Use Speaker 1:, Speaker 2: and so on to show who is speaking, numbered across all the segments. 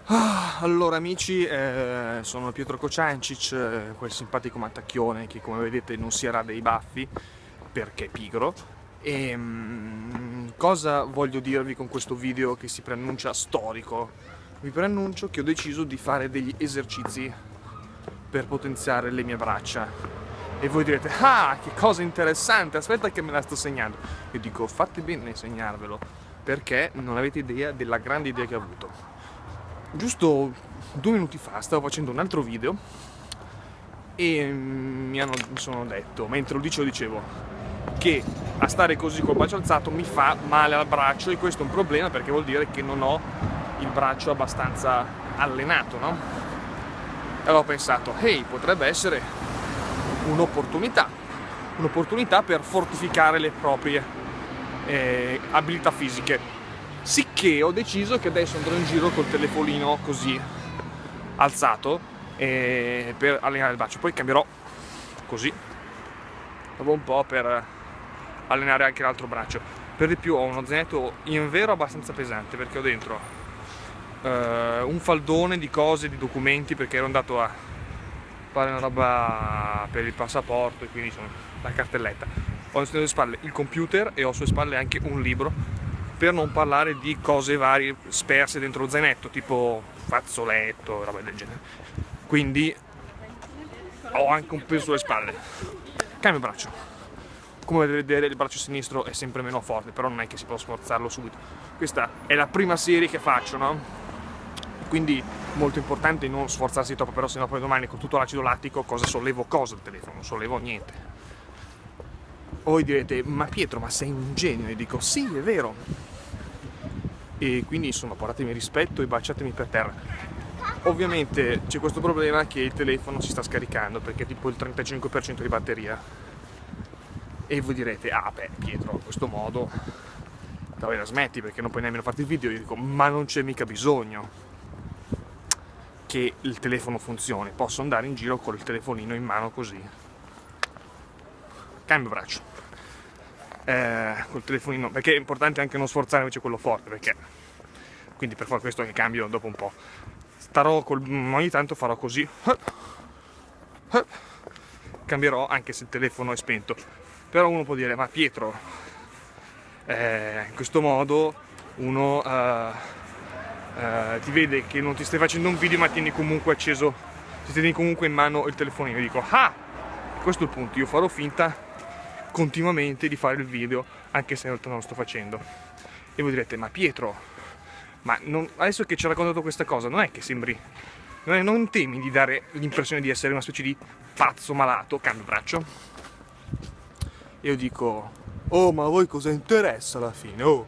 Speaker 1: Allora amici, sono Pietro Kociancic, quel simpatico mattacchione che come vedete non si era dei baffi perché è pigro. E cosa voglio dirvi con questo video che si preannuncia storico? Vi preannuncio che ho deciso di fare degli esercizi per potenziare le mie braccia. E voi direte, ah, che cosa interessante, aspetta che me la sto segnando. Io dico, fate bene a segnarvelo, perché non avete idea della grande idea che ho avuto. Giusto 2 minuti fa stavo facendo un altro video e mi sono detto, mentre lo dicevo, che a stare così col braccio alzato mi fa male al braccio, e questo è un problema perché vuol dire che non ho il braccio abbastanza allenato, no? E allora ho pensato, hey, potrebbe essere un'opportunità per fortificare le proprie abilità fisiche. Sicché ho deciso che adesso andrò in giro col telefonino così alzato per allenare il braccio, poi cambierò così dopo un po' per allenare anche l'altro braccio. Per di più ho uno zainetto in vero abbastanza pesante perché ho dentro un faldone di cose, di documenti, perché ero andato a fare una roba per il passaporto e quindi sono la cartelletta. Ho sulle spalle il computer e ho sulle spalle anche un libro, per non parlare di cose varie sperse dentro lo zainetto, tipo fazzoletto, roba del genere. Quindi ho anche un peso sulle spalle. Cambio braccio. Come potete vedere il braccio sinistro è sempre meno forte, però non è che si può sforzarlo subito. Questa è la prima serie che faccio, no? Quindi molto importante non sforzarsi troppo, però sennò poi domani con tutto l'acido lattico cosa sollevo? Cosa il telefono? Non sollevo niente. Voi direte, ma Pietro, ma sei un genio? E dico, sì, è vero. E quindi insomma portatemi rispetto e baciatemi per terra. Ovviamente c'è questo problema che il telefono si sta scaricando perché è tipo il 35% di batteria. E voi direte, ah beh Pietro, a questo modo la smetti perché non puoi nemmeno farti il video. Io dico, ma non c'è mica bisogno che il telefono funzioni, posso andare in giro con il telefonino in mano così. Cambio braccio. Col telefonino, perché è importante anche non sforzare invece quello forte, perché quindi per fare questo che cambio dopo un po'. Ogni tanto farò così, cambierò anche se il telefono è spento. Però uno può dire, ma Pietro, in questo modo uno ti vede che non ti stai facendo un video ma tieni comunque acceso, ti tieni comunque in mano il telefonino. Io dico, ah, questo è il punto, io farò finta continuamente di fare il video anche se in realtà non lo sto facendo. E voi direte, ma Pietro, ma adesso che ci ho raccontato questa cosa non è che sembri, non temi di dare l'impressione di essere una specie di pazzo malato? Cambio braccio. E io dico, oh, ma a voi cosa interessa alla fine? Oh,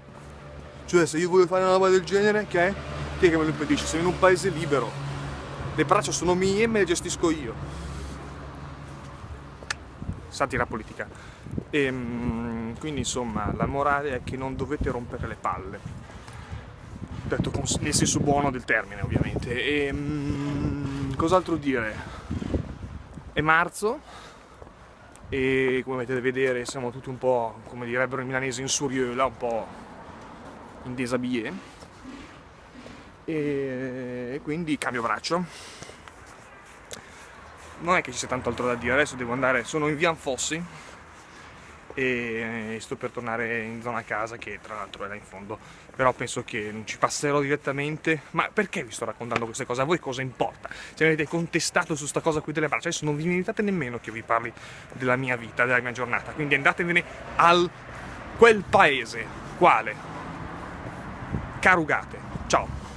Speaker 1: cioè se io voglio fare una roba del genere, chi è che me lo impedisce? Sono in un paese libero, le braccia sono mie e me le gestisco io. Satira politica. E quindi insomma la morale è che non dovete rompere le palle, detto nel senso buono del termine ovviamente. E cos'altro dire? È marzo e come potete vedere siamo tutti un po', come direbbero i milanesi, in surieula, un po' in déshabillé, e quindi cambio braccio. Non è che ci sia tanto altro da dire, adesso devo andare, sono in via Anfossi e sto per tornare in zona casa, che tra l'altro è là in fondo, però penso che non ci passerò direttamente. Ma perché vi sto raccontando queste cose? A voi cosa importa? Se mi avete contestato su sta cosa qui delle braccia, adesso non vi meritate nemmeno che io vi parli della mia vita, della mia giornata, quindi andatevene quel paese. Quale? Carugate. Ciao.